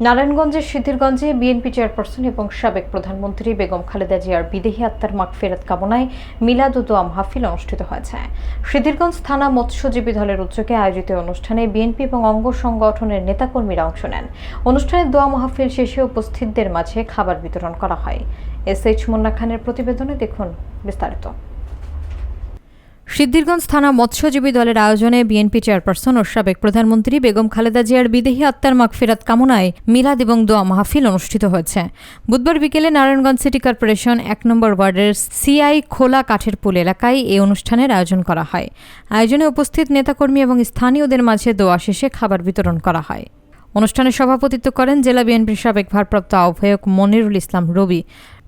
নারায়ণগঞ্জের সিদ্ধিরগঞ্জে BNP chairperson এবং সাবেক প্রধানমন্ত্রী বেগম খালেদা জিয়ার বিদেহী আত্মার মাগফিরাত কামনায় মিলাদ ও দোয়া মাহফিল অনুষ্ঠিত হয়েছে। সিদ্ধিরগঞ্জ থানা মৎস্যজীবী দলের উদ্যোগে আয়োজিত অনুষ্ঠানে বিএনপি এবং অঙ্গ সংগঠনের নেতাকর্মীরা অংশ নেন। অনুষ্ঠানে দোয়া মাহফিল শেষে উপস্থিতদের মাঝে খাবার বিতরণ করা হয়। এসএইচ মুন্না খানের প্রতিবেদনে দেখুন বিস্তারিত। সিদ্ধিরগঞ্জ থানা মৎস্যজীবী দলের আয়োজনে বিএনপি চেয়ারপারসন ও সাবেক প্রধানমন্ত্রী বেগম খালেদা জিয়ার বিদেহী আত্মার মাগফিরাত কামনায় মিলাদ এবং দোয়া মাহফিল অনুষ্ঠিত হয়েছে। বুধবার বিকেলে নারায়ণগঞ্জ সিটি কর্পোরেশন ১ নম্বর ওয়ার্ডের সিআই খোলা কাঠের পুল এলাকায় এই অনুষ্ঠানের আয়োজন করা হয়। আয়োজনে উপস্থিত নেতাকর্মী এবং স্থানীয়দের মাঝে দোয়া শেষে খাবার বিতরণ করা হয়। অনুষ্ঠানে সভাপতিত্ব করেন জেলা বিএনপির সাবেক ভারপ্রাপ্ত আহ্বায়ক মনিরুল ইসলাম রবি।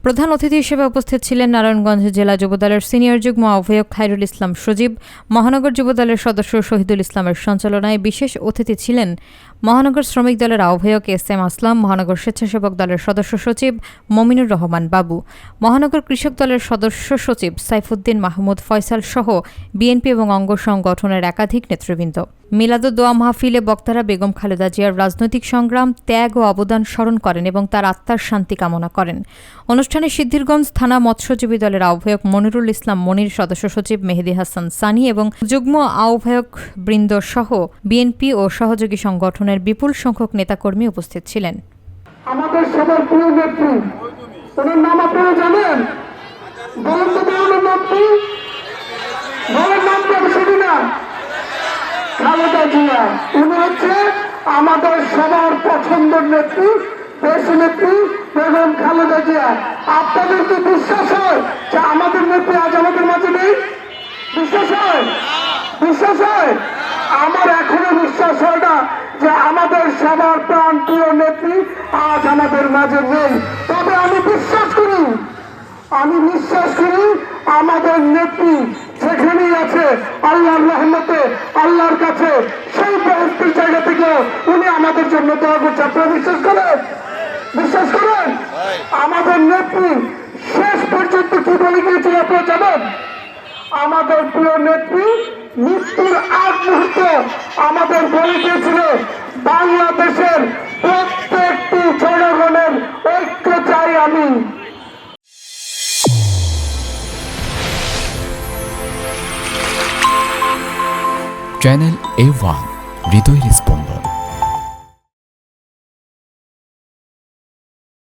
প্রধান অতিথি হিসেবে উপস্থিত ছিলেন নারায়ণগঞ্জ জেলা যুবদলের সিনিয়র যুগ্ম আহ্বায়ক খায়রুল ইসলাম সজীব। মহানগর যুবদলের সদস্য শহীদুল ইসলামের সঞ্চালনায় বিশেষ অতিথি ছিলেন মহানগর শ্রমিক দলের আহ্বায়ক এস.এম. আসলাম, মহানগর স্বেচ্ছাসেবক দলের সদস্য সচিব মমিনুর রহমান বাবু, মহানগর কৃষক দলের সদস্য সচিব সাইফুদ্দিন মাহমুদ ফয়সাল সহ বিএনপি এবং অঙ্গ সংগঠনের একাধিক নেতৃবৃন্দ। মিলাদ ও দোয়া মাহফিলে বক্তারা বেগম খালেদা জিয়ার রাজনৈতিক সংগ্রাম, ত্যাগ ও অবদান স্মরণ করেন এবং তার আত্মার শান্তি কামনা করেন। অনুষ্ঠানে সিদ্ধিরগঞ্জ থানা মৎস্যজীবী দলের আহ্বায়ক মনিরুল ইসলাম মনির, সদস্য সচিব মেহেদি হাসান সানি এবং যুগ্ম আহ্বায়ক বৃন্দ সহ বিএনপি ও সহযোগী সংগঠনের বিপুল সংখ্যক নেতাকর্মী উপস্থিত ছিলেন। আমাদের সবার প্রিয় নেত্রী, ওনার নাম আপনারা জানেন? বলেন তো ওনার নামটি, বলেন নামটি আমি শুনি না। খালেদা জিয়া, উনি হচ্ছে আমাদের সবার পছন্দের নেত্রী, দেশ নেত্রী বেগম খালেদা জিয়া। আপনাদের কি বিশ্বাস হয় যে আমাদের নেত্রী আজ আমাদের মাঝে নেই? বিশ্বাস হয়? বিশ্বাস হয়? আমার এখনো বিশ্বাস হয় না যে আমাদের সবার প্রাণ প্রিয় নেত্রী আজ আমাদের মাঝে নেই। তবে আমি বিশ্বাস করি আমাদের নেত্রী যেখানেই আছে আল্লাহর রহমতে, আল্লাহর কাছে সেই পরিস্থিতির জায়গা থেকে উনি আমাদের জন্য দোয়া করছে। আপনারা বিশ্বাস করেন? বিশ্বাস করেন? আমাদের নেত্রী শেষ পর্যন্ত কি বলে গিয়েছিল আপনারা জানেন? আমাদের প্রিয় নেত্রী মৃত্যুর আগ মুহূর্তে আমাদের বলে গিয়েছিল, বাংলাদেশের প্রত্যেকটি জনগণের ঐক্য চাই আমি। চ্যানেল A1 হৃদয়ের স্পন্দন।